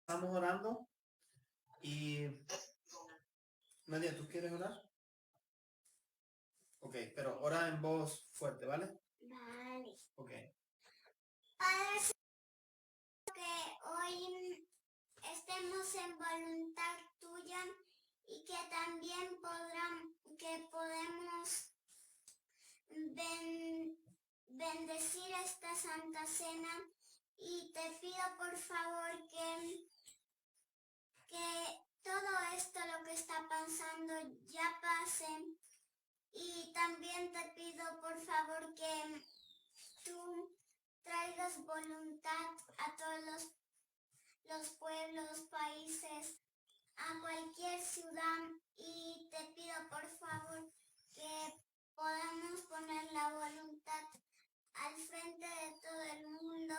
Estamos orando y Nadia, ¿tú quieres orar? Ok, pero ora en voz fuerte, ¿vale? Vale. Ok. Padre, que hoy estemos en voluntad tuya y que también podemos bendecir esta Santa Cena, y te pido por favor que todo esto lo que está pasando ya pase, y también te pido por favor que tú traigas voluntad a todos los pueblos, países, a cualquier ciudad, y te pido por favor que podamos poner la voluntad al frente de todo el mundo.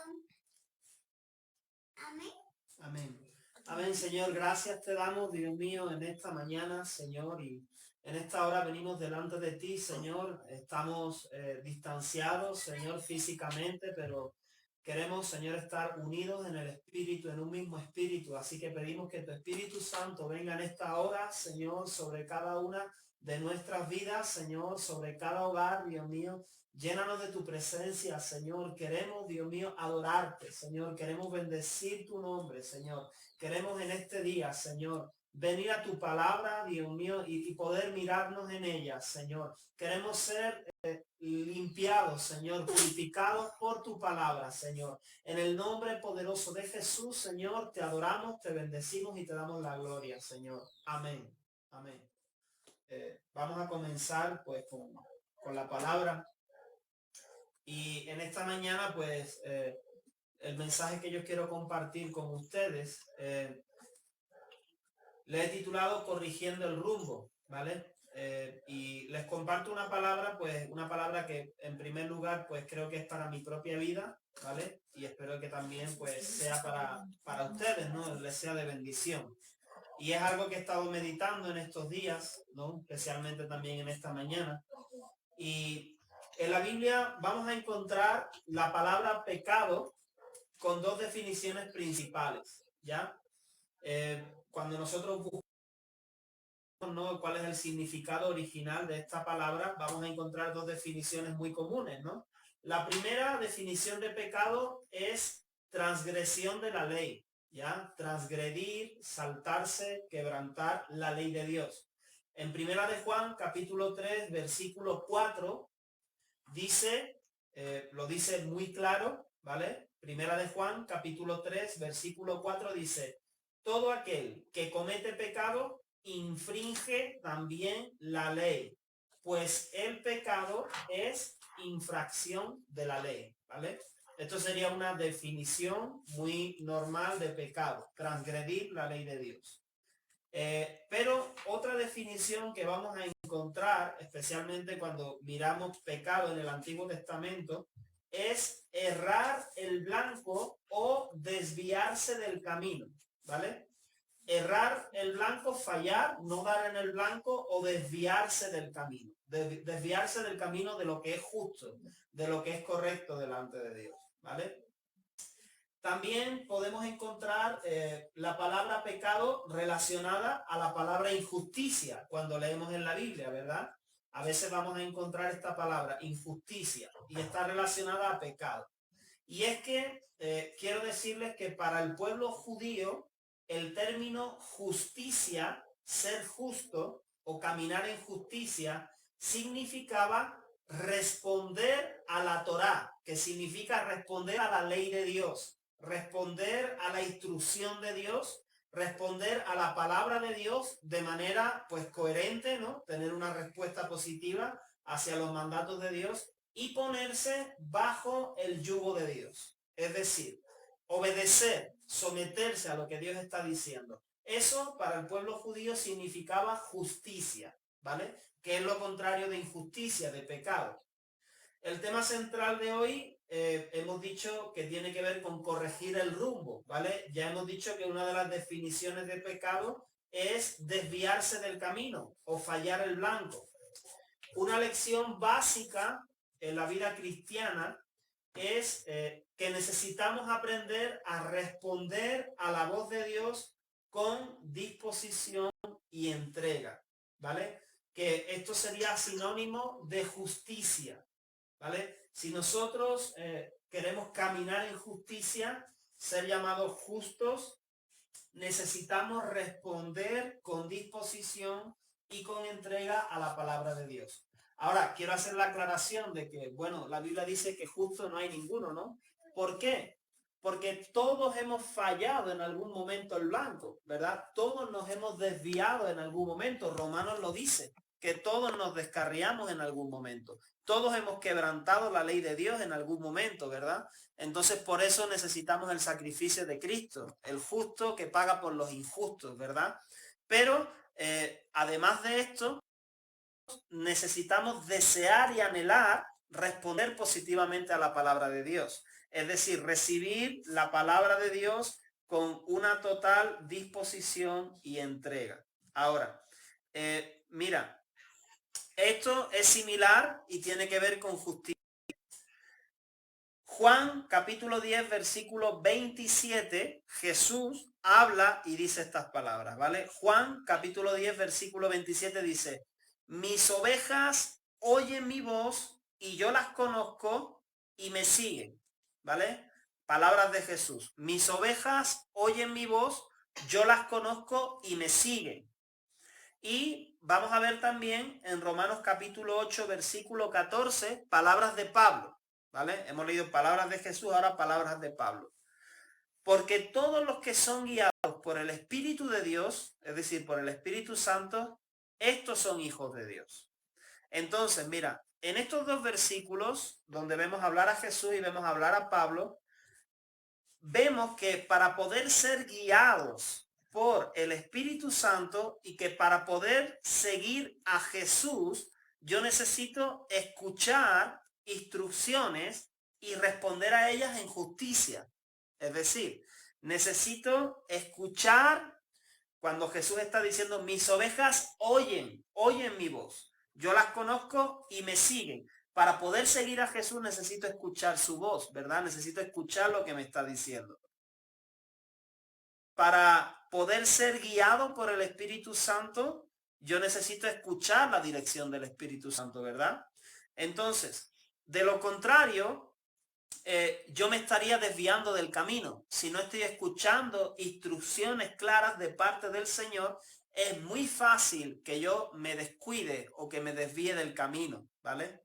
Amén. Amén. Amén, Señor. Gracias te damos, Dios mío, en esta mañana, Señor, y en esta hora venimos delante de ti, Señor. Estamos distanciados, Señor, físicamente, pero queremos, Señor, estar unidos en el Espíritu, en un mismo Espíritu. Así que pedimos que tu Espíritu Santo venga en esta hora, Señor, sobre cada una de nuestras vidas, Señor, sobre cada hogar, Dios mío. Llénanos de tu presencia, Señor. Queremos, Dios mío, adorarte, Señor. Queremos bendecir tu nombre, Señor. Queremos en este día, Señor, venir a tu palabra, Dios mío, y poder mirarnos en ella, Señor. Queremos ser limpiados, Señor, purificados por tu palabra, Señor. En el nombre poderoso de Jesús, Señor, te adoramos, te bendecimos y te damos la gloria, Señor. Amén. Amén. Vamos a comenzar, pues, con la palabra. Y en esta mañana, pues, el mensaje que yo quiero compartir con ustedes, le he titulado Corrigiendo el rumbo, ¿vale? Y les comparto una palabra, pues, una palabra que en primer lugar, pues, creo que es para mi propia vida, ¿vale? Y espero que también, pues, sea para ustedes, ¿no? Les sea de bendición. Y es algo que he estado meditando en estos días, ¿no? Especialmente también en esta mañana. Y en la Biblia vamos a encontrar la palabra pecado con dos definiciones principales, ¿ya? Cuando nosotros buscamos, ¿no?, cuál es el significado original de esta palabra, vamos a encontrar dos definiciones muy comunes, ¿no? La primera definición de pecado es transgresión de la ley, ¿ya? Transgredir, saltarse, quebrantar la ley de Dios. En Primera de Juan, capítulo 3, versículo 4, dice, lo dice muy claro, ¿vale? Primera de Juan, capítulo 3, versículo 4 dice, todo aquel que comete pecado infringe también la ley, pues el pecado es infracción de la ley, ¿vale? Esto sería una definición muy normal de pecado, transgredir la ley de Dios. Pero otra definición que vamos a encontrar, especialmente cuando miramos pecado en el Antiguo Testamento, es errar el blanco o desviarse del camino, ¿vale? Errar el blanco, fallar, no dar en el blanco o desviarse del camino. Desviarse del camino de lo que es justo, de lo que es correcto delante de Dios, ¿vale? También podemos encontrar la palabra pecado relacionada a la palabra injusticia cuando leemos en la Biblia, ¿verdad? A veces vamos a encontrar esta palabra, injusticia, y está relacionada a pecado. Y es que quiero decirles que para el pueblo judío, el término justicia, ser justo o caminar en justicia, significaba responder a la Torá, que significa responder a la ley de Dios, responder a la instrucción de Dios, responder a la palabra de Dios de manera, pues, coherente, ¿no? Tener una respuesta positiva hacia los mandatos de Dios y ponerse bajo el yugo de Dios. Es decir, obedecer, someterse a lo que Dios está diciendo. Eso para el pueblo judío significaba justicia, ¿vale? Que es lo contrario de injusticia, de pecado. El tema central de hoy hemos dicho que tiene que ver con corregir el rumbo, ¿vale? Ya hemos dicho que una de las definiciones de pecado es desviarse del camino o fallar el blanco. Una lección básica en la vida cristiana es que necesitamos aprender a responder a la voz de Dios con disposición y entrega, ¿vale? Que esto sería sinónimo de justicia, ¿vale? Si nosotros queremos caminar en justicia, ser llamados justos, necesitamos responder con disposición y con entrega a la palabra de Dios. Ahora, quiero hacer la aclaración de que, bueno, la Biblia dice que justo no hay ninguno, ¿no? ¿Por qué? Porque todos hemos fallado en algún momento el blanco, ¿verdad? Todos nos hemos desviado en algún momento. Romanos lo dice, que todos nos descarriamos en algún momento. Todos hemos quebrantado la ley de Dios en algún momento, ¿verdad? Entonces por eso necesitamos el sacrificio de Cristo, el justo que paga por los injustos, ¿verdad? Pero además de esto, necesitamos desear y anhelar responder positivamente a la palabra de Dios. Es decir, recibir la palabra de Dios con una total disposición y entrega. Ahora, mira, esto es similar y tiene que ver con justicia. Juan capítulo 10 versículo 27, Jesús habla y dice estas palabras, ¿vale? Juan capítulo 10 versículo 27 dice, mis ovejas oyen mi voz y yo las conozco y me siguen, ¿vale? Palabras de Jesús, mis ovejas oyen mi voz, yo las conozco y me siguen. Y vamos a ver también en Romanos capítulo 8 versículo 14, palabras de Pablo. ¿Vale? Hemos leído palabras de Jesús, ahora palabras de Pablo. Porque todos los que son guiados por el Espíritu de Dios, es decir, por el Espíritu Santo, estos son hijos de Dios. Entonces, mira, en estos dos versículos, donde vemos hablar a Jesús y vemos hablar a Pablo, vemos que para poder ser guiados por el Espíritu Santo y que para poder seguir a Jesús, yo necesito escuchar instrucciones y responder a ellas en justicia. Es decir, necesito escuchar cuando Jesús está diciendo, mis ovejas oyen mi voz. Yo las conozco y me siguen. Para poder seguir a Jesús necesito escuchar su voz, ¿verdad? Necesito escuchar lo que me está diciendo. Para poder ser guiado por el Espíritu Santo, yo necesito escuchar la dirección del Espíritu Santo, ¿verdad? Entonces, de lo contrario, yo me estaría desviando del camino. Si no estoy escuchando instrucciones claras de parte del Señor, es muy fácil que yo me descuide o que me desvíe del camino, ¿vale?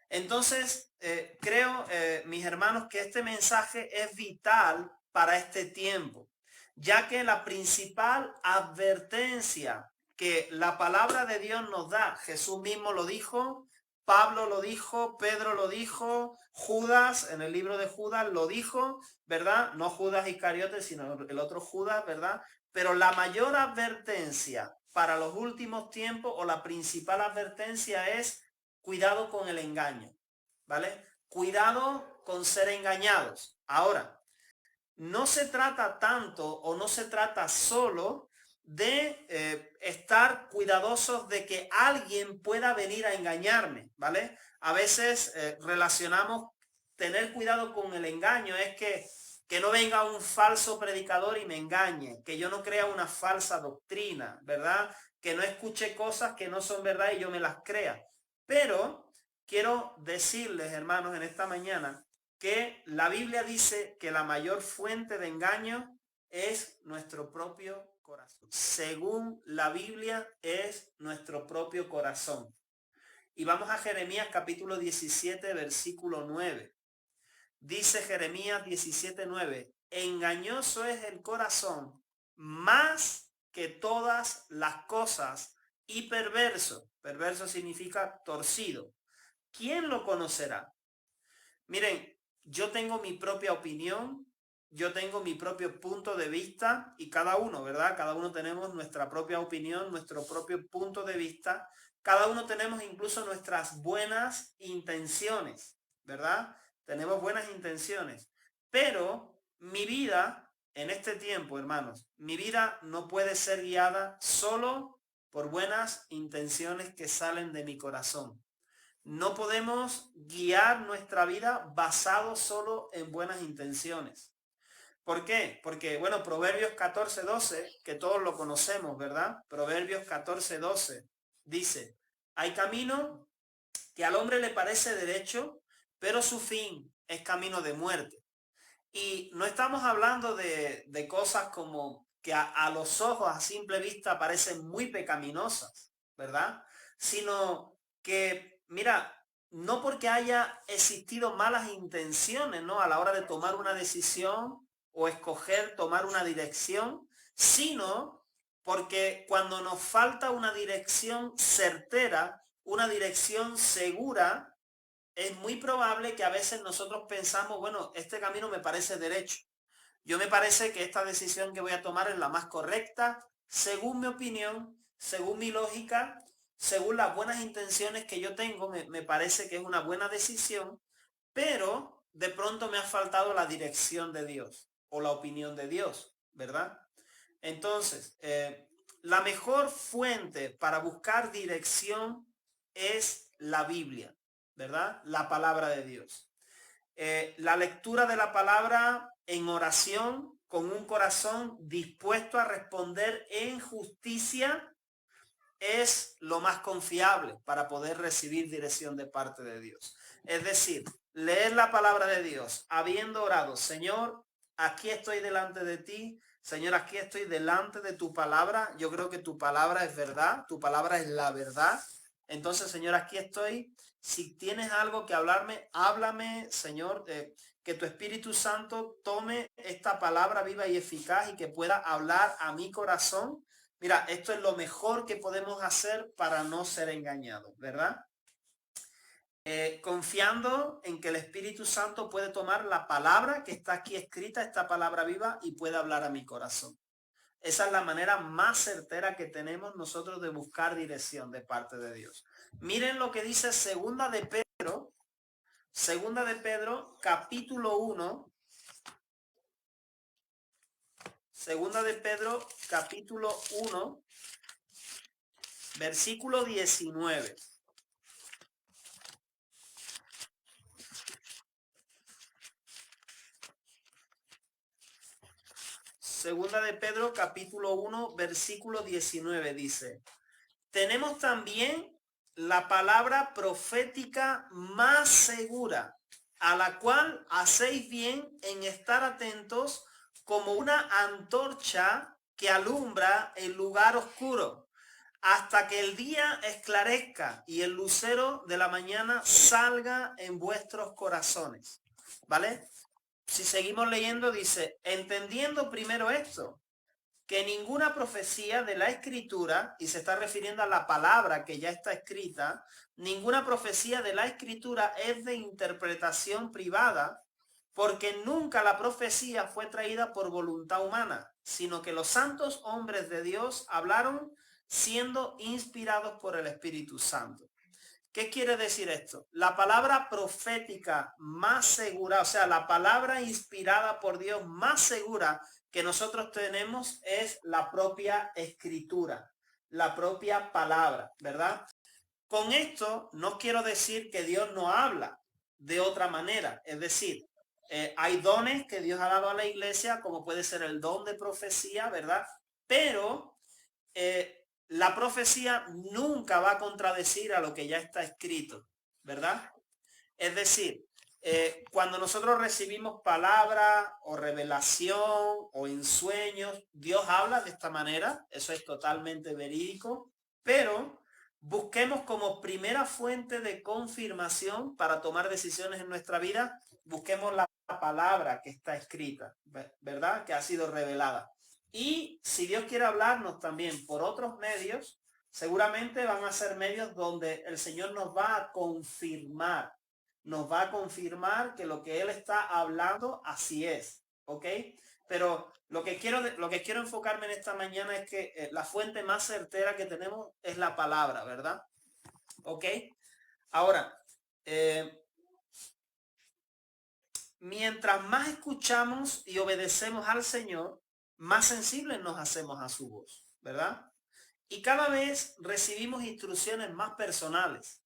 Entonces, creo, mis hermanos, que este mensaje es vital para este tiempo, ya que la principal advertencia que la palabra de Dios nos da, Jesús mismo lo dijo, Pablo lo dijo, Pedro lo dijo, Judas, en el libro de Judas lo dijo, ¿verdad? No Judas Iscariote, sino el otro Judas, ¿verdad? Pero la mayor advertencia para los últimos tiempos, o la principal advertencia, es cuidado con el engaño, ¿vale? Cuidado con ser engañados. Ahora, no se trata tanto o no se trata solo de estar cuidadosos de que alguien pueda venir a engañarme, ¿vale? A veces relacionamos tener cuidado con el engaño, es que no venga un falso predicador y me engañe, que yo no crea una falsa doctrina, ¿verdad? Que no escuche cosas que no son verdad y yo me las crea. Pero quiero decirles, hermanos, en esta mañana, que la Biblia dice que la mayor fuente de engaño es nuestro propio corazón. Según la Biblia, es nuestro propio corazón. Y vamos a Jeremías capítulo 17, versículo 9. Dice Jeremías 17, 9. Engañoso es el corazón más que todas las cosas y perverso. Perverso significa torcido. ¿Quién lo conocerá? Miren, yo tengo mi propia opinión, yo tengo mi propio punto de vista y cada uno, ¿verdad? Cada uno tenemos nuestra propia opinión, nuestro propio punto de vista. Cada uno tenemos incluso nuestras buenas intenciones, ¿verdad? Tenemos buenas intenciones. Pero mi vida en este tiempo, hermanos, mi vida no puede ser guiada solo por buenas intenciones que salen de mi corazón. no podemos guiar nuestra vida basado solo en buenas intenciones. ¿Por qué? Porque, bueno, Proverbios 14:12, que todos lo conocemos, ¿verdad? Proverbios 14:12 dice, hay camino que al hombre le parece derecho, pero su fin es camino de muerte. Y no estamos hablando de cosas como que a los ojos a simple vista parecen muy pecaminosas, ¿verdad? Sino que, mira, no porque haya existido malas intenciones, ¿no? A la hora de tomar una decisión o escoger tomar una dirección, sino porque cuando nos falta una dirección certera, una dirección segura, es muy probable que a veces nosotros pensamos, bueno, este camino me parece derecho. Yo me parece que esta decisión que voy a tomar es la más correcta, según mi opinión, según mi lógica, según las buenas intenciones que yo tengo, me parece que es una buena decisión, pero de pronto me ha faltado la dirección de Dios o la opinión de Dios, ¿verdad? Entonces, la mejor fuente para buscar dirección es la Biblia, ¿verdad? La palabra de Dios. La lectura de la palabra en oración con un corazón dispuesto a responder en justicia es lo más confiable para poder recibir dirección de parte de Dios. Es decir, leer la palabra de Dios habiendo orado, Señor, aquí estoy delante de ti, Señor, aquí estoy delante de tu palabra. Yo creo que tu palabra es verdad, tu palabra es la verdad. Entonces, Señor, aquí estoy. Si tienes algo que hablarme, háblame, Señor, que tu Espíritu Santo tome esta palabra viva y eficaz y que pueda hablar a mi corazón. Mira, esto es lo mejor que podemos hacer para no ser engañados, ¿verdad? Confiando en que el Espíritu Santo puede tomar la palabra que está aquí escrita, esta palabra viva, y puede hablar a mi corazón. Esa es la manera más certera que tenemos nosotros de buscar dirección de parte de Dios. Miren lo que dice Segunda de Pedro, capítulo 1. Segunda de Pedro, capítulo 1, versículo 19. Segunda de Pedro, capítulo 1, versículo 19 dice, tenemos también la palabra profética más segura, a la cual hacéis bien en estar atentos como una antorcha que alumbra el lugar oscuro, hasta que el día esclarezca y el lucero de la mañana salga en vuestros corazones. ¿Vale? Si seguimos leyendo, dice, entendiendo primero esto, que ninguna profecía de la Escritura, y se está refiriendo a la palabra que ya está escrita, ninguna profecía de la Escritura es de interpretación privada, porque nunca la profecía fue traída por voluntad humana, sino que los santos hombres de Dios hablaron siendo inspirados por el Espíritu Santo. ¿Qué quiere decir esto? La palabra profética más segura, o sea, la palabra inspirada por Dios más segura que nosotros tenemos es la propia escritura, la propia palabra, ¿verdad? Con esto no quiero decir que Dios no habla de otra manera, es decir, hay dones que Dios ha dado a la iglesia, como puede ser el don de profecía, ¿verdad? Pero la profecía nunca va a contradecir a lo que ya está escrito, ¿verdad? Es decir, cuando nosotros recibimos palabra o revelación o en sueños, Dios habla de esta manera, eso es totalmente verídico, pero busquemos como primera fuente de confirmación para tomar decisiones en nuestra vida, busquemos la palabra que está escrita, ¿verdad? Que ha sido revelada. Y si Dios quiere hablarnos también por otros medios, seguramente van a ser medios donde el Señor nos va a confirmar que lo que Él está hablando así es, ¿ok? Pero lo que quiero enfocarme en esta mañana es que la fuente más certera que tenemos es la palabra, ¿verdad? ¿Ok? Ahora, mientras más escuchamos y obedecemos al Señor, más sensibles nos hacemos a su voz, ¿verdad? Y cada vez recibimos instrucciones más personales.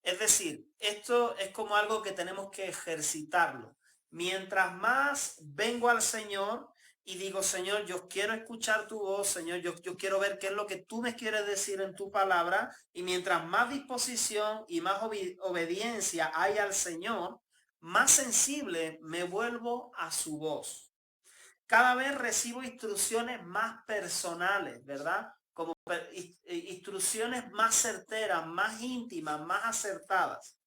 Es decir, esto es como algo que tenemos que ejercitarlo. Mientras más vengo al Señor y digo, Señor, yo quiero escuchar tu voz, Señor, yo quiero ver qué es lo que tú me quieres decir en tu palabra, y mientras más disposición y más obediencia hay al Señor, más sensible me vuelvo a su voz. Cada vez recibo instrucciones más personales, ¿verdad? Como instrucciones más certeras, más íntimas, más acertadas.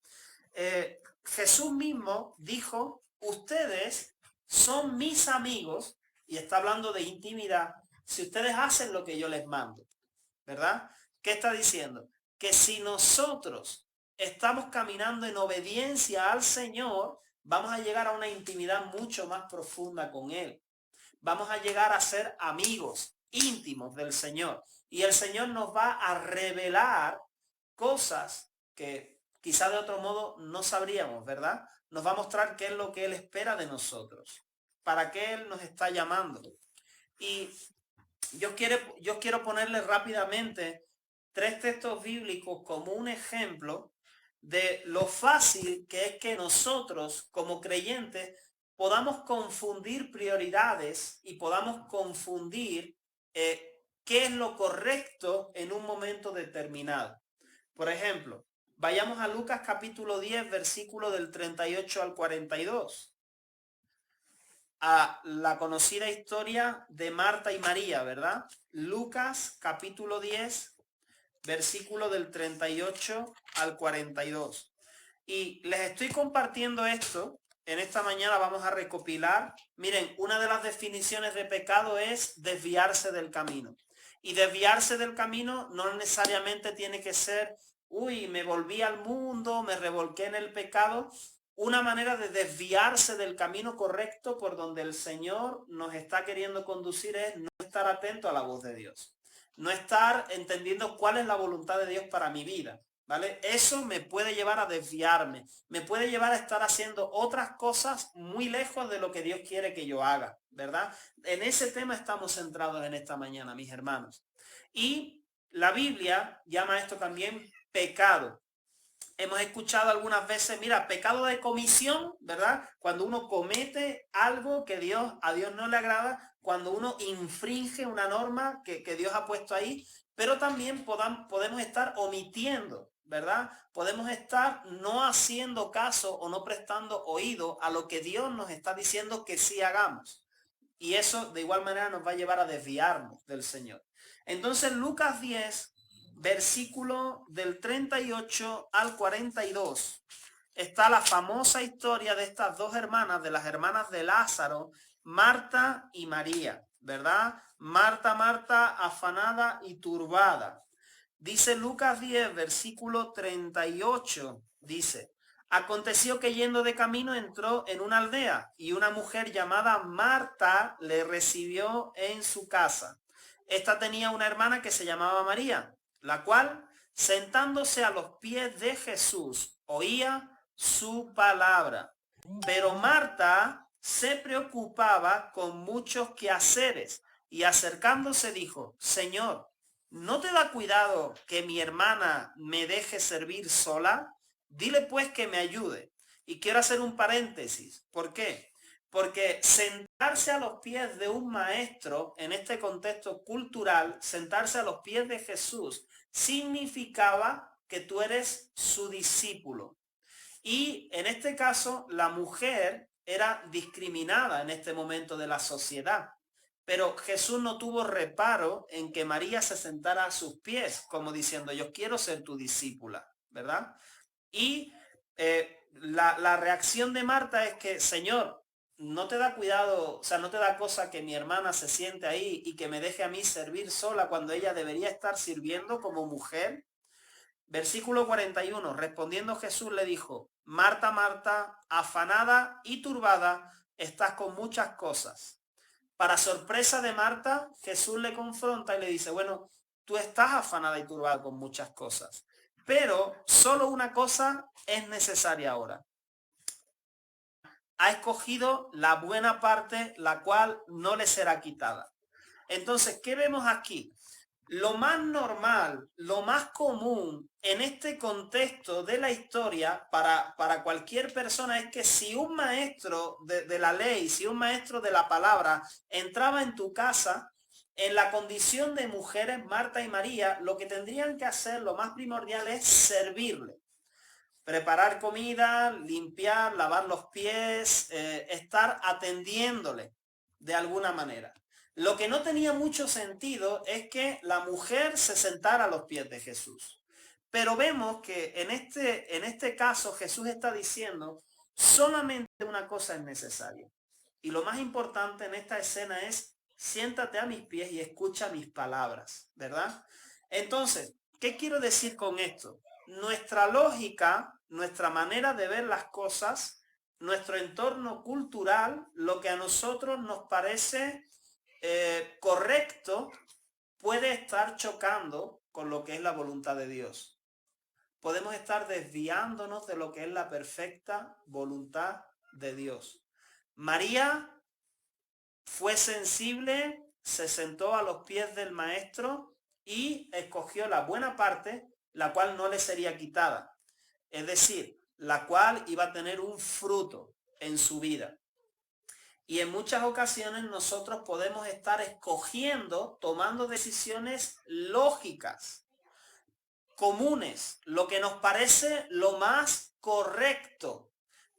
Jesús mismo dijo, ustedes son mis amigos, y está hablando de intimidad, si ustedes hacen lo que yo les mando, ¿verdad? ¿Qué está diciendo? Que si nosotros estamos caminando en obediencia al Señor, vamos a llegar a una intimidad mucho más profunda con Él. Vamos a llegar a ser amigos íntimos del Señor. Y el Señor nos va a revelar cosas que quizá de otro modo no sabríamos, ¿verdad? Nos va a mostrar qué es lo que Él espera de nosotros, para qué Él nos está llamando. Y yo quiero ponerle rápidamente 3 textos bíblicos como un ejemplo de lo fácil que es que nosotros como creyentes podamos confundir prioridades y podamos confundir qué es lo correcto en un momento determinado. Por ejemplo, vayamos a Lucas capítulo 10, versículo del 38 al 42. A la conocida historia de Marta y María, ¿verdad? Lucas capítulo 10, versículo del 38 al 42. Y les estoy compartiendo esto. En esta mañana vamos a recopilar. Miren, una de las definiciones de pecado es desviarse del camino. Y desviarse del camino no necesariamente tiene que ser, uy, me volví al mundo, me revolqué en el pecado. Una manera de desviarse del camino correcto por donde el Señor nos está queriendo conducir es no estar atento a la voz de Dios. No estar entendiendo cuál es la voluntad de Dios para mi vida. ¿Vale? Eso me puede llevar a desviarme, me puede llevar a estar haciendo otras cosas muy lejos de lo que Dios quiere que yo haga, ¿verdad? En ese tema estamos centrados en esta mañana, mis hermanos. Y la Biblia llama esto también pecado. Hemos escuchado algunas veces, mira, pecado de comisión, ¿verdad? Cuando uno comete algo que a Dios no le agrada, cuando uno infringe una norma que Dios ha puesto ahí, pero también podemos estar omitiendo, ¿verdad? Podemos estar no haciendo caso o no prestando oído a lo que Dios nos está diciendo que sí hagamos. Y eso de igual manera nos va a llevar a desviarnos del Señor. Entonces Lucas 10, versículo del 38 al 42, está la famosa historia de estas dos hermanas, de las hermanas de Lázaro, Marta y María, ¿verdad? Marta, Marta, afanada y turbada. Dice Lucas 10, versículo 38, dice, aconteció que yendo de camino entró en una aldea y una mujer llamada Marta le recibió en su casa. Esta tenía una hermana que se llamaba María, la cual, sentándose a los pies de Jesús, oía su palabra. Pero Marta se preocupaba con muchos quehaceres y acercándose dijo, Señor, ¿no te da cuidado que mi hermana me deje servir sola? Dile pues que me ayude. Y quiero hacer un paréntesis. ¿Por qué? Porque sentarse a los pies de un maestro en este contexto cultural, sentarse a los pies de Jesús, significaba que tú eres su discípulo. Y en este caso, la mujer era discriminada en este momento de la sociedad. Pero Jesús no tuvo reparo en que María se sentara a sus pies, como diciendo, yo quiero ser tu discípula, ¿verdad? Y la reacción de Marta es que, Señor, no te da cuidado, o sea, no te da cosa que mi hermana se siente ahí y que me deje a mí servir sola cuando ella debería estar sirviendo como mujer. Versículo 41, respondiendo Jesús le dijo, Marta, Marta, afanada y turbada, estás con muchas cosas. Para sorpresa de Marta, Jesús le confronta y le dice, bueno, tú estás afanada y turbada con muchas cosas, pero solo una cosa es necesaria ahora. Ha escogido la buena parte, la cual no le será quitada. Entonces, ¿qué vemos aquí? Lo más normal, lo más común en este contexto de la historia para cualquier persona es que si un maestro de la ley, si un maestro de la palabra entraba en tu casa, en la condición de mujeres, Marta y María, lo que tendrían que hacer, lo más primordial es servirle. Preparar comida, limpiar, lavar los pies, estar atendiéndole de alguna manera. Lo que no tenía mucho sentido es que la mujer se sentara a los pies de Jesús. Pero vemos que en este caso Jesús está diciendo solamente una cosa es necesaria. Y lo más importante en esta escena es siéntate a mis pies y escucha mis palabras, ¿verdad? Entonces, ¿qué quiero decir con esto? Nuestra lógica, nuestra manera de ver las cosas, nuestro entorno cultural, lo que a nosotros nos parece correcto, puede estar chocando con lo que es la voluntad de Dios. Podemos estar desviándonos de lo que es la perfecta voluntad de Dios. María fue sensible, se sentó a los pies del maestro y escogió la buena parte, la cual no le sería quitada. Es decir, la cual iba a tener un fruto en su vida. Y en muchas ocasiones nosotros podemos estar escogiendo, tomando decisiones lógicas, comunes, lo que nos parece lo más correcto.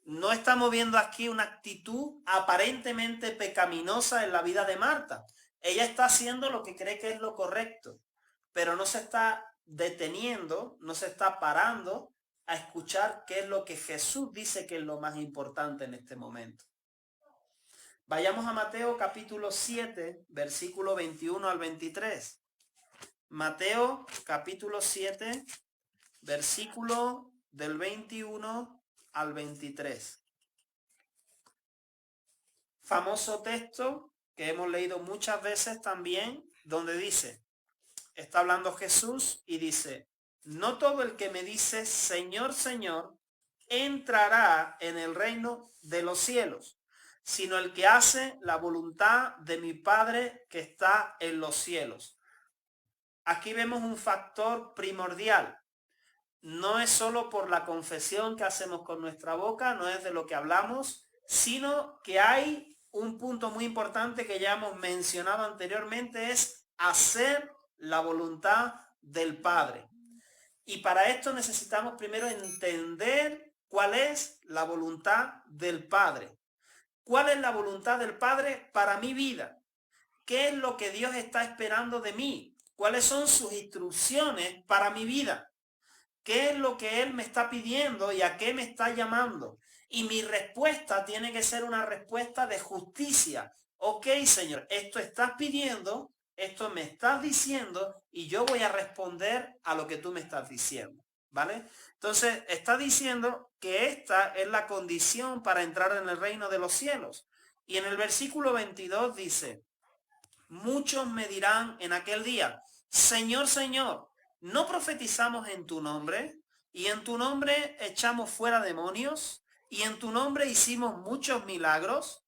No estamos viendo aquí una actitud aparentemente pecaminosa en la vida de Marta. Ella está haciendo lo que cree que es lo correcto, pero no se está deteniendo, no se está parando a escuchar qué es lo que Jesús dice que es lo más importante en este momento. Vayamos a Mateo capítulo 7, versículo 21 al 23. Mateo capítulo 7, versículo del 21 al 23. Famoso texto que hemos leído muchas veces también, donde dice, está hablando Jesús y dice, no todo el que me dice Señor, Señor, entrará en el reino de los cielos, sino el que hace la voluntad de mi Padre que está en los cielos. Aquí vemos un factor primordial. No es solo por la confesión que hacemos con nuestra boca, no es de lo que hablamos, sino que hay un punto muy importante que ya hemos mencionado anteriormente, es hacer la voluntad del Padre. Y para esto necesitamos primero entender cuál es la voluntad del Padre. ¿Cuál es la voluntad del Padre para mi vida? ¿Qué es lo que Dios está esperando de mí? ¿Cuáles son sus instrucciones para mi vida? ¿Qué es lo que Él me está pidiendo y a qué me está llamando? Y mi respuesta tiene que ser una respuesta de justicia. Ok, Señor, esto estás pidiendo, esto me estás diciendo y yo voy a responder a lo que tú me estás diciendo. ¿Vale? Entonces, está diciendo que esta es la condición para entrar en el reino de los cielos. Y en el versículo 22 dice, muchos me dirán en aquel día, Señor, Señor, ¿no profetizamos en tu nombre? Y en tu nombre echamos fuera demonios, y en tu nombre hicimos muchos milagros.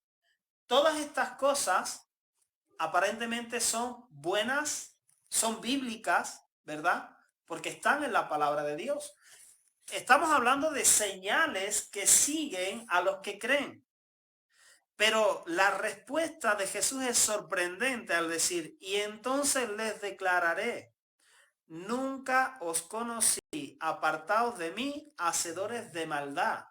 Todas estas cosas aparentemente son buenas, son bíblicas, ¿verdad? Porque están en la palabra de Dios. Estamos hablando de señales que siguen a los que creen. Pero la respuesta de Jesús es sorprendente al decir, y entonces les declararé, nunca os conocí, apartaos de mí, hacedores de maldad.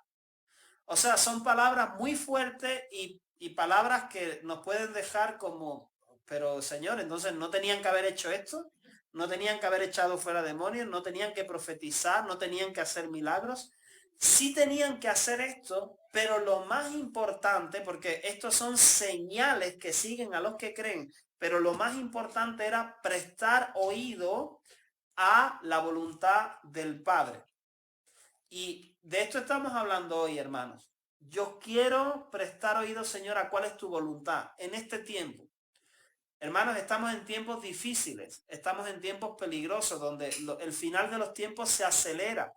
O sea, son palabras muy fuertes y palabras que nos pueden dejar como, pero Señor, entonces no tenían que haber hecho esto, no tenían que haber echado fuera demonios, no tenían que profetizar, no tenían que hacer milagros. Sí tenían que hacer esto, pero lo más importante, porque estos son señales que siguen a los que creen, pero lo más importante era prestar oído a la voluntad del Padre. Y de esto estamos hablando hoy, hermanos. Yo quiero prestar oído, Señor, a cuál es tu voluntad en este tiempo. Hermanos, estamos en tiempos difíciles, estamos en tiempos peligrosos, donde el final de los tiempos se acelera.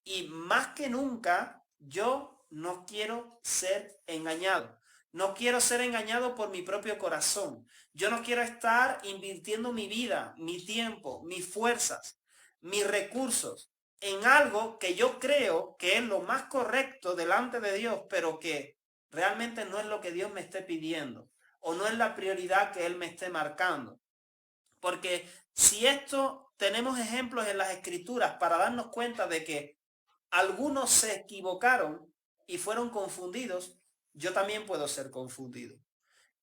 Y más que nunca, yo no quiero ser engañado. No quiero ser engañado por mi propio corazón. Yo no quiero estar invirtiendo mi vida, mi tiempo, mis fuerzas, mis recursos en algo que yo creo que es lo más correcto delante de Dios, pero que realmente no es lo que Dios me esté pidiendo o no es la prioridad que Él me esté marcando. Porque si esto tenemos ejemplos en las Escrituras para darnos cuenta de que algunos se equivocaron y fueron confundidos, yo también puedo ser confundido.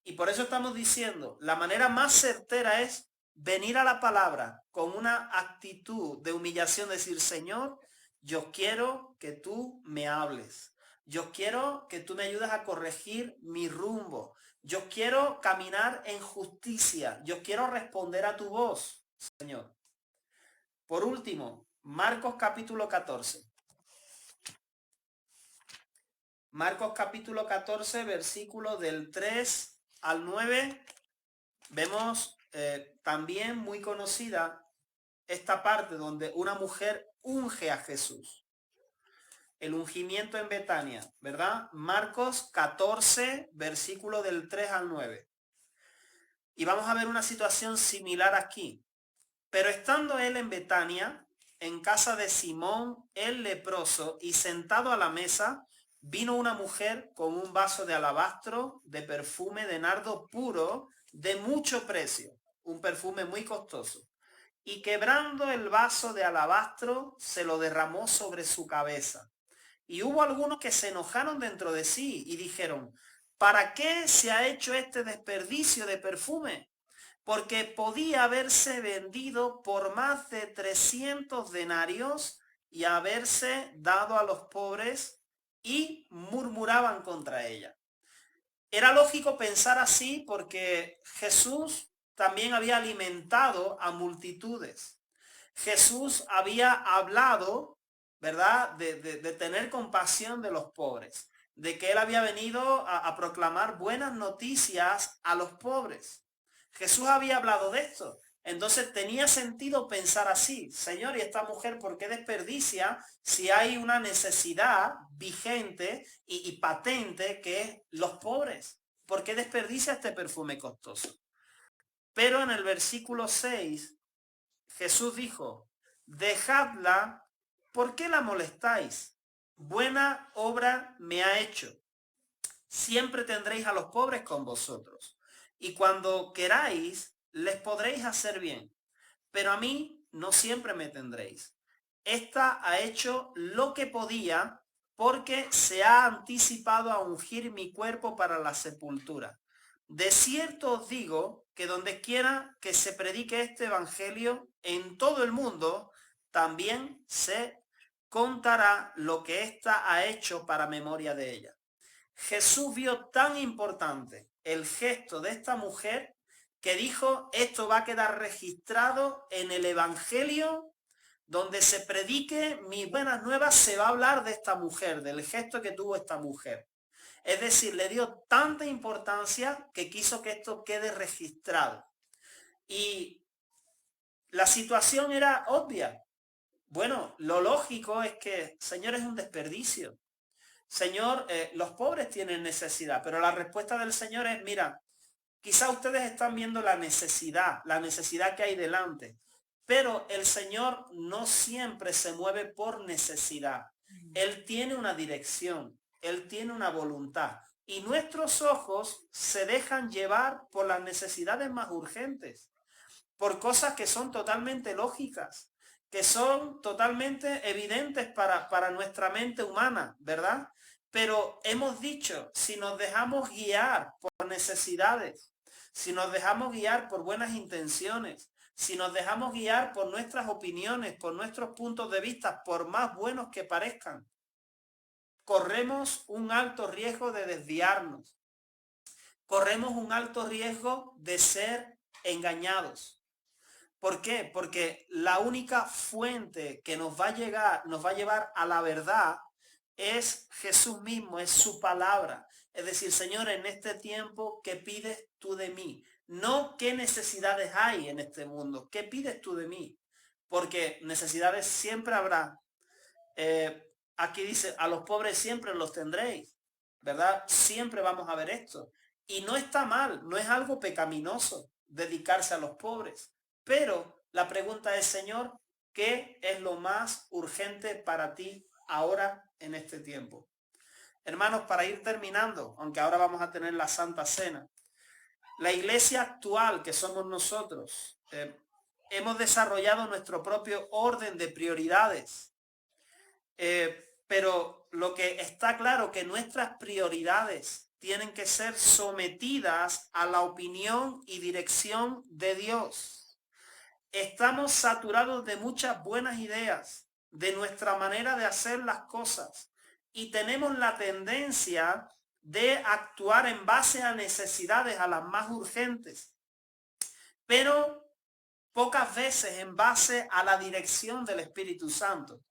Y por eso estamos diciendo, la manera más certera es venir a la palabra con una actitud de humillación, decir, Señor, yo quiero que tú me hables. Yo quiero que tú me ayudes a corregir mi rumbo. Yo quiero caminar en justicia. Yo quiero responder a tu voz, Señor. Por último, Marcos capítulo 14. Marcos capítulo 14, versículo del 3 al 9. Vemos también muy conocida esta parte donde una mujer unge a Jesús. El ungimiento en Betania, ¿verdad? Marcos 14, versículo del 3 al 9. Y vamos a ver una situación similar aquí. Pero estando él en Betania, en casa de Simón el leproso, y sentado a la mesa, vino una mujer con un vaso de alabastro de perfume de nardo puro de mucho precio, un perfume muy costoso, y quebrando el vaso de alabastro, se lo derramó sobre su cabeza. Y hubo algunos que se enojaron dentro de sí y dijeron, ¿para qué se ha hecho este desperdicio de perfume? Porque podía haberse vendido por más de 300 denarios y haberse dado a los pobres, y murmuraban contra ella. Era lógico pensar así porque Jesús también había alimentado a multitudes. Jesús había hablado, ¿verdad?, de tener compasión de los pobres, de que él había venido a proclamar buenas noticias a los pobres. Jesús había hablado de esto. Entonces tenía sentido pensar así, Señor, ¿y esta mujer por qué desperdicia si hay una necesidad vigente y patente que es los pobres? ¿Por qué desperdicia este perfume costoso? Pero en el versículo 6, Jesús dijo, dejadla, ¿por qué la molestáis? Buena obra me ha hecho. Siempre tendréis a los pobres con vosotros, y cuando queráis, les podréis hacer bien, pero a mí no siempre me tendréis. Esta ha hecho lo que podía, porque se ha anticipado a ungir mi cuerpo para la sepultura. De cierto os digo que donde quiera que se predique este evangelio en todo el mundo, también se contará lo que ésta ha hecho para memoria de ella. Jesús vio tan importante el gesto de esta mujer que dijo, esto va a quedar registrado en el evangelio. Donde se predique mis buenas nuevas, se va a hablar de esta mujer, del gesto que tuvo esta mujer. Es decir, le dio tanta importancia que quiso que esto quede registrado. Y la situación era obvia. Bueno, lo lógico es que, Señor, es un desperdicio. Señor, los pobres tienen necesidad, pero la respuesta del Señor es, mira, quizá ustedes están viendo la necesidad que hay delante, pero el Señor no siempre se mueve por necesidad. Él tiene una dirección, Él tiene una voluntad, y nuestros ojos se dejan llevar por las necesidades más urgentes, por cosas que son totalmente lógicas, que son totalmente evidentes para nuestra mente humana, ¿verdad? Pero hemos dicho, si nos dejamos guiar por necesidades, si nos dejamos guiar por buenas intenciones, si nos dejamos guiar por nuestras opiniones, por nuestros puntos de vista, por más buenos que parezcan, corremos un alto riesgo de desviarnos. Corremos un alto riesgo de ser engañados. ¿Por qué? Porque la única fuente que nos va a llevar a la verdad es Jesús mismo, es su palabra. Es decir, Señor, en este tiempo, ¿qué pides tú de mí? No qué necesidades hay en este mundo, ¿qué pides tú de mí? Porque necesidades siempre habrá. Aquí dice, a los pobres siempre los tendréis. ¿verdad? Siempre vamos a ver esto. Y no está mal, no es algo pecaminoso dedicarse a los pobres. Pero la pregunta es, Señor, ¿qué es lo más urgente para ti ahora en este tiempo? Hermanos, para ir terminando, aunque ahora vamos a tener la Santa Cena, la iglesia actual que somos nosotros, hemos desarrollado nuestro propio orden de prioridades. Pero lo que está claro que nuestras prioridades tienen que ser sometidas a la opinión y dirección de Dios. Estamos saturados de muchas buenas ideas, de nuestra manera de hacer las cosas, y tenemos la tendencia de actuar en base a necesidades, a las más urgentes, pero pocas veces en base a la dirección del Espíritu Santo.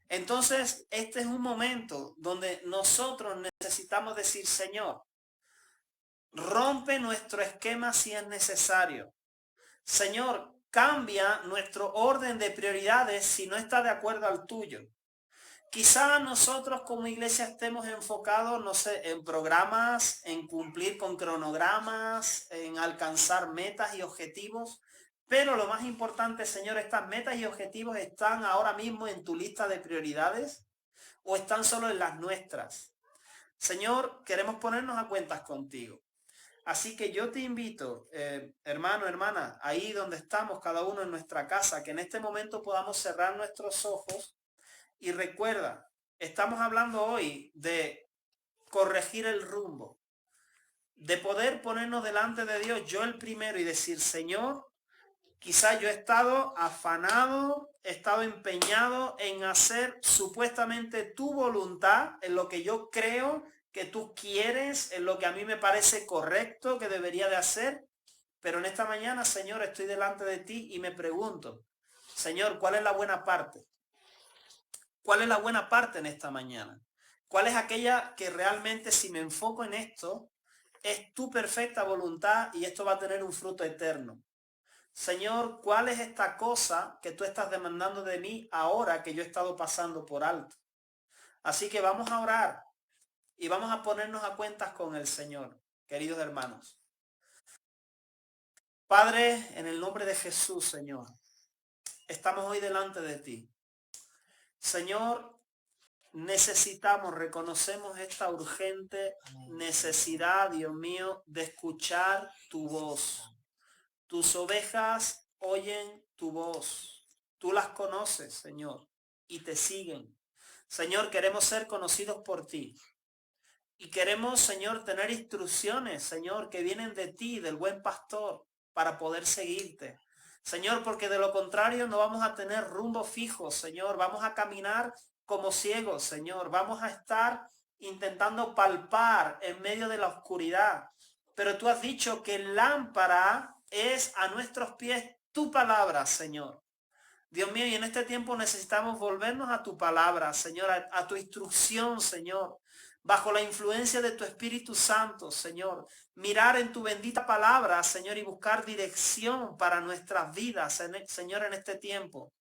Entonces, este es un momento donde nosotros necesitamos decir, Señor, rompe nuestro esquema si es necesario. Señor, cambia nuestro orden de prioridades si no está de acuerdo al tuyo. Quizá nosotros como iglesia estemos enfocados, no sé, en programas, en cumplir con cronogramas, en alcanzar metas y objetivos. Pero lo más importante, Señor, estas metas y objetivos están ahora mismo en tu lista de prioridades o están solo en las nuestras. Señor, queremos ponernos a cuentas contigo. Así que yo te invito, hermano, hermana, ahí donde estamos cada uno en nuestra casa, que en este momento podamos cerrar nuestros ojos y recuerda, estamos hablando hoy de corregir el rumbo, de poder ponernos delante de Dios, yo el primero, y decir, Señor, quizás yo he estado afanado, he estado empeñado en hacer supuestamente tu voluntad, en lo que yo creo que tú quieres, en lo que a mí me parece correcto que debería de hacer. Pero en esta mañana, Señor, estoy delante de ti y me pregunto, Señor, ¿cuál es la buena parte? ¿Cuál es la buena parte en esta mañana? ¿Cuál es aquella que realmente, si me enfoco en esto, es tu perfecta voluntad y esto va a tener un fruto eterno? Señor, ¿cuál es esta cosa que tú estás demandando de mí ahora que yo he estado pasando por alto? Así que vamos a orar y vamos a ponernos a cuentas con el Señor, queridos hermanos. Padre, en el nombre de Jesús, Señor, estamos hoy delante de ti. Señor, necesitamos, reconocemos esta urgente necesidad, Dios mío, de escuchar tu voz. Tus ovejas oyen tu voz. Tú las conoces, Señor, y te siguen. Señor, queremos ser conocidos por ti. Y queremos, Señor, tener instrucciones, Señor, que vienen de ti, del buen pastor, para poder seguirte. Señor, porque de lo contrario no vamos a tener rumbo fijo, Señor. Vamos a caminar como ciegos, Señor. Vamos a estar intentando palpar en medio de la oscuridad. Pero tú has dicho que lámpara es a nuestros pies tu palabra, Señor. Dios mío, y en este tiempo necesitamos volvernos a tu palabra, Señor, a tu instrucción, Señor, bajo la influencia de tu Espíritu Santo, Señor. Mirar en tu bendita palabra, Señor, y buscar dirección para nuestras vidas, Señor, en este tiempo.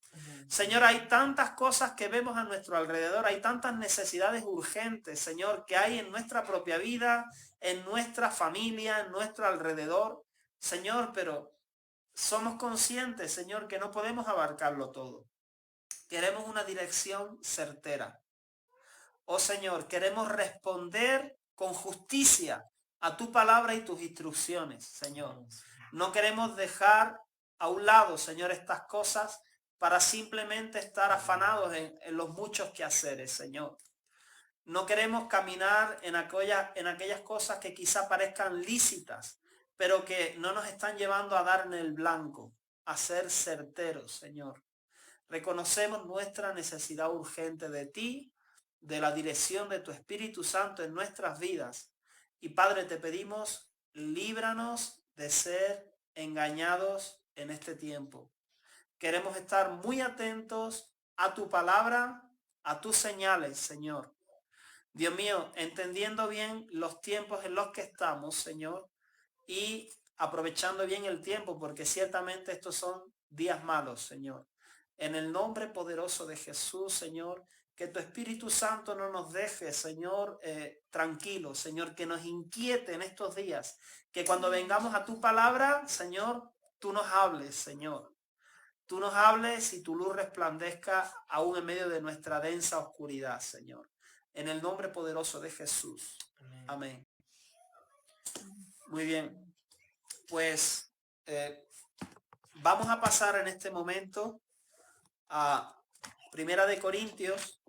Señor, hay tantas cosas que vemos a nuestro alrededor, hay tantas necesidades urgentes, Señor, que hay en nuestra propia vida, en nuestra familia, en nuestro alrededor, Señor, pero somos conscientes, Señor, que no podemos abarcarlo todo. Queremos una dirección certera. Oh Señor, queremos responder con justicia a tu palabra y tus instrucciones, Señor. No queremos dejar a un lado, Señor, estas cosas para simplemente estar afanados en los muchos quehaceres, Señor. No queremos caminar en aquellas cosas que quizá parezcan lícitas, pero que no nos están llevando a dar en el blanco, a ser certeros, Señor. Reconocemos nuestra necesidad urgente de ti, de la dirección de tu Espíritu Santo en nuestras vidas. Y Padre, te pedimos, líbranos de ser engañados en este tiempo. Queremos estar muy atentos a tu palabra, a tus señales, Señor. Dios mío, entendiendo bien los tiempos en los que estamos, Señor, y aprovechando bien el tiempo, porque ciertamente estos son días malos, Señor. En el nombre poderoso de Jesús, Señor, Que tu Espíritu Santo no nos deje, Señor, tranquilos, Señor, que nos inquiete en estos días. Que cuando vengamos a tu palabra, Señor, tú nos hables, Señor. Tú nos hables y tu luz resplandezca aún en medio de nuestra densa oscuridad, Señor. En el nombre poderoso de Jesús. Amén. Muy bien. Pues vamos a pasar en este momento a Primera de Corintios.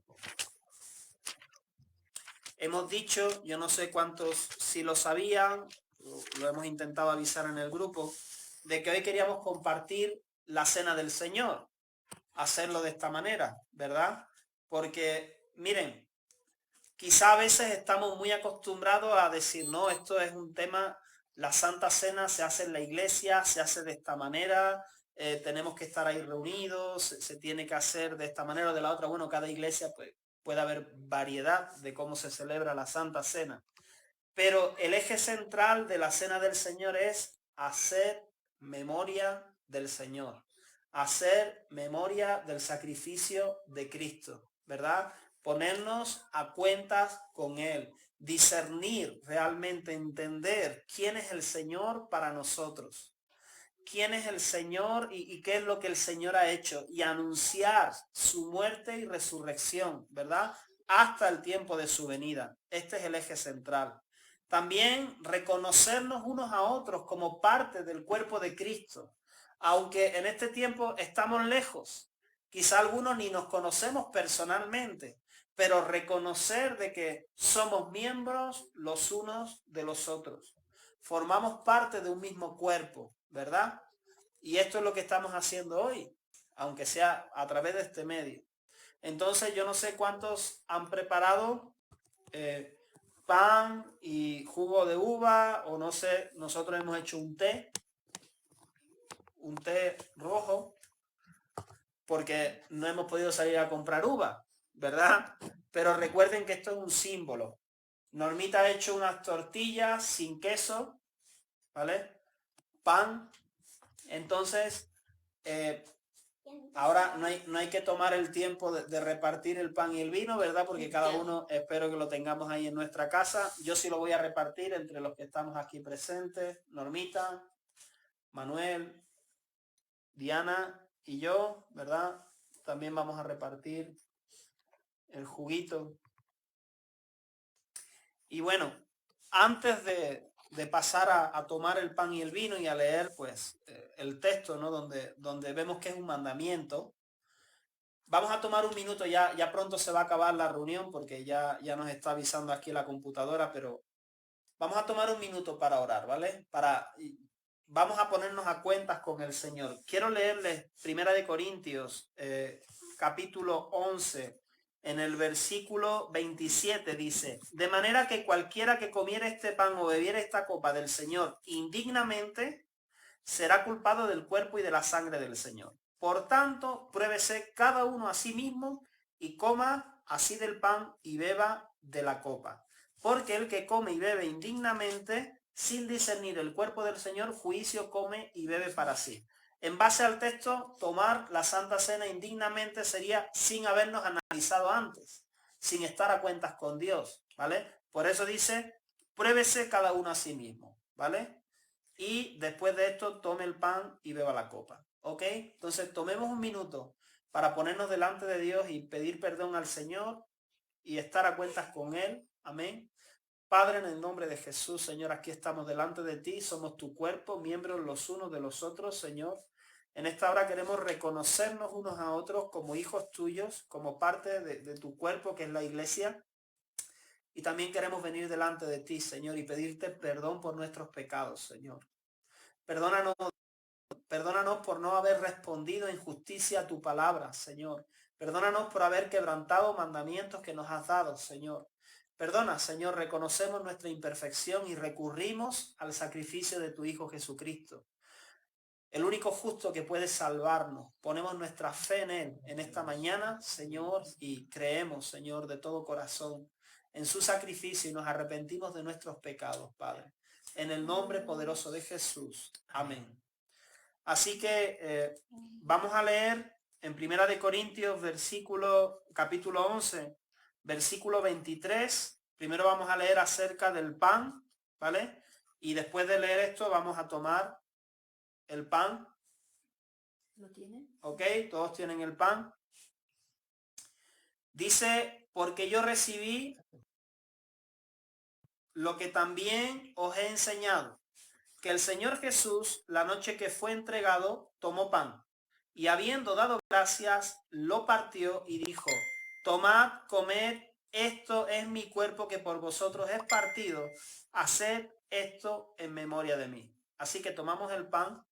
Hemos dicho, yo no sé cuántos si lo sabían, lo hemos intentado avisar en el grupo, de que hoy queríamos compartir la cena del Señor. Hacerlo de esta manera, ¿verdad? Porque, miren, quizá a veces estamos muy acostumbrados a decir, no, esto es un tema, la Santa Cena se hace en la iglesia, se hace de esta manera, tenemos que estar ahí reunidos, se tiene que hacer de esta manera o de la otra. Bueno, cada iglesia pues, puede haber variedad de cómo se celebra la Santa Cena. Pero el eje central de la Cena del Señor es hacer memoria del Señor. Hacer memoria del sacrificio de Cristo, ¿verdad? Ponernos a cuentas con Él. Discernir, realmente entender quién es el Señor para nosotros. Quién es el Señor y qué es lo que el Señor ha hecho. Y anunciar su muerte y resurrección, ¿verdad? Hasta el tiempo de su venida. Este es el eje central. También reconocernos unos a otros como parte del cuerpo de Cristo. Aunque en este tiempo estamos lejos, quizá algunos ni nos conocemos personalmente, pero reconocer de que somos miembros los unos de los otros. Formamos parte de un mismo cuerpo, ¿verdad? Y esto es lo que estamos haciendo hoy, aunque sea a través de este medio. Entonces yo no sé cuántos han preparado pan y jugo de uva, o no sé, nosotros hemos hecho un té rojo, porque no hemos podido salir a comprar uva, ¿verdad? Pero recuerden que esto es un símbolo. Normita ha hecho unas tortillas sin queso, ¿vale? Pan. Entonces, ahora no hay que tomar el tiempo de repartir el pan y el vino, ¿verdad? Porque cada uno espero que lo tengamos ahí en nuestra casa. Yo sí lo voy a repartir entre los que estamos aquí presentes. Normita, Manuel, Diana y yo, ¿verdad? También vamos a repartir el juguito. Y bueno, antes de pasar a tomar el pan y el vino y a leer pues el texto, ¿no? Donde vemos que es un mandamiento, vamos a tomar un minuto, ya pronto se va a acabar la reunión porque ya nos está avisando aquí la computadora, pero vamos a tomar un minuto para orar, ¿vale? Vamos a ponernos a cuentas con el Señor. Quiero leerles Primera de Corintios, capítulo 11, en el versículo 27 dice, de manera que cualquiera que comiera este pan o bebiera esta copa del Señor indignamente, será culpado del cuerpo y de la sangre del Señor. Por tanto, pruébese cada uno a sí mismo y coma así del pan y beba de la copa. Porque el que come y bebe indignamente, sin discernir el cuerpo del Señor, juicio come y bebe para sí. En base al texto, tomar la Santa Cena indignamente sería sin habernos analizado antes, sin estar a cuentas con Dios, ¿vale? Por eso dice, pruébese cada uno a sí mismo, ¿vale? Y después de esto, tome el pan y beba la copa, ¿ok? Entonces, tomemos un minuto para ponernos delante de Dios y pedir perdón al Señor y estar a cuentas con Él, amén. Padre, en el nombre de Jesús, Señor, aquí estamos delante de ti, somos tu cuerpo, miembros los unos de los otros, Señor. En esta hora queremos reconocernos unos a otros como hijos tuyos, como parte de tu cuerpo que es la iglesia. Y también queremos venir delante de ti, Señor, y pedirte perdón por nuestros pecados, Señor. Perdónanos por no haber respondido en justicia a tu palabra, Señor. Perdónanos por haber quebrantado mandamientos que nos has dado, Señor. Perdona, Señor, reconocemos nuestra imperfección y recurrimos al sacrificio de tu Hijo Jesucristo, el único justo que puede salvarnos. Ponemos nuestra fe en Él en esta mañana, Señor, y creemos, Señor, de todo corazón en su sacrificio y nos arrepentimos de nuestros pecados, Padre. En el nombre poderoso de Jesús. Amén. Así que vamos a leer en Primera de Corintios, capítulo 11, versículo 23. Primero vamos a leer acerca del pan, ¿vale? Y después de leer esto vamos a tomar el pan. ¿Lo tienen? ¿Ok? Todos tienen el pan. Dice, porque yo recibí lo que también os he enseñado, que el Señor Jesús, la noche que fue entregado, tomó pan, y habiendo dado gracias, lo partió y dijo, tomad, comed, esto es mi cuerpo que por vosotros es partido, haced esto en memoria de mí. Así que tomamos el pan.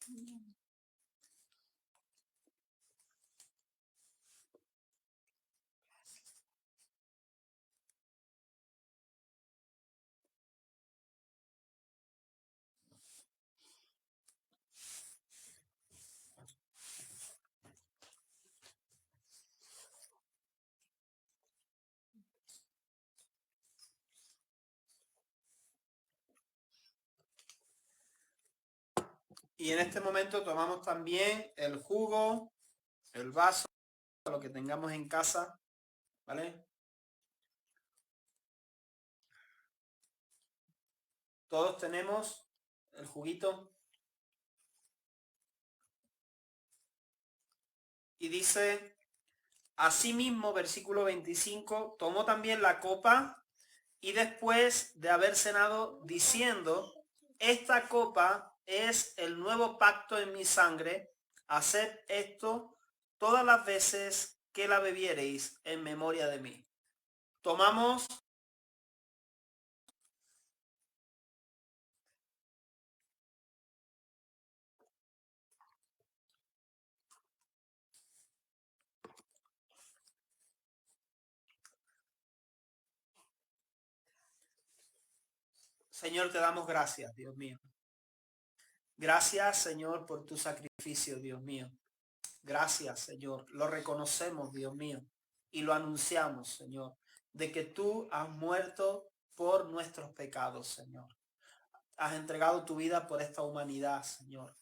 Y en este momento tomamos también el jugo, el vaso, lo que tengamos en casa, ¿vale? Todos tenemos el juguito. Y dice, asimismo, versículo 25, tomó también la copa y después de haber cenado, diciendo, esta copa es el nuevo pacto en mi sangre, haced esto todas las veces que la bebiereis en memoria de mí. Tomamos. Señor, te damos gracias, Dios mío. Gracias, Señor, por tu sacrificio, Dios mío. Gracias, Señor. Lo reconocemos, Dios mío, y lo anunciamos, Señor, de que tú has muerto por nuestros pecados, Señor. Has entregado tu vida por esta humanidad, Señor,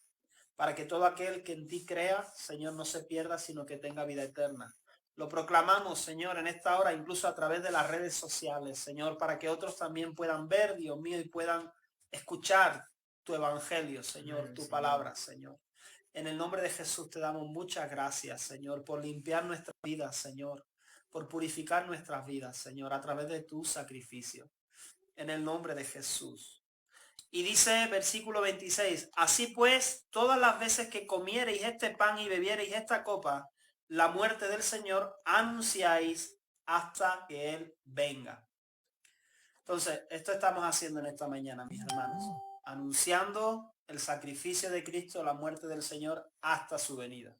para que todo aquel que en ti crea, Señor, no se pierda, sino que tenga vida eterna. Lo proclamamos, Señor, en esta hora, incluso a través de las redes sociales, Señor, para que otros también puedan ver, Dios mío, y puedan escuchar tu evangelio, Señor, tu palabra, Señor. En el nombre de Jesús te damos muchas gracias, Señor, por limpiar nuestras vidas, Señor, por purificar nuestras vidas, Señor, a través de tu sacrificio. En el nombre de Jesús. Y dice versículo 26, así pues, todas las veces que comiereis este pan y bebiereis esta copa, la muerte del Señor anunciáis hasta que Él venga. Entonces, esto estamos haciendo en esta mañana, mis hermanos, anunciando el sacrificio de Cristo, la muerte del Señor hasta su venida.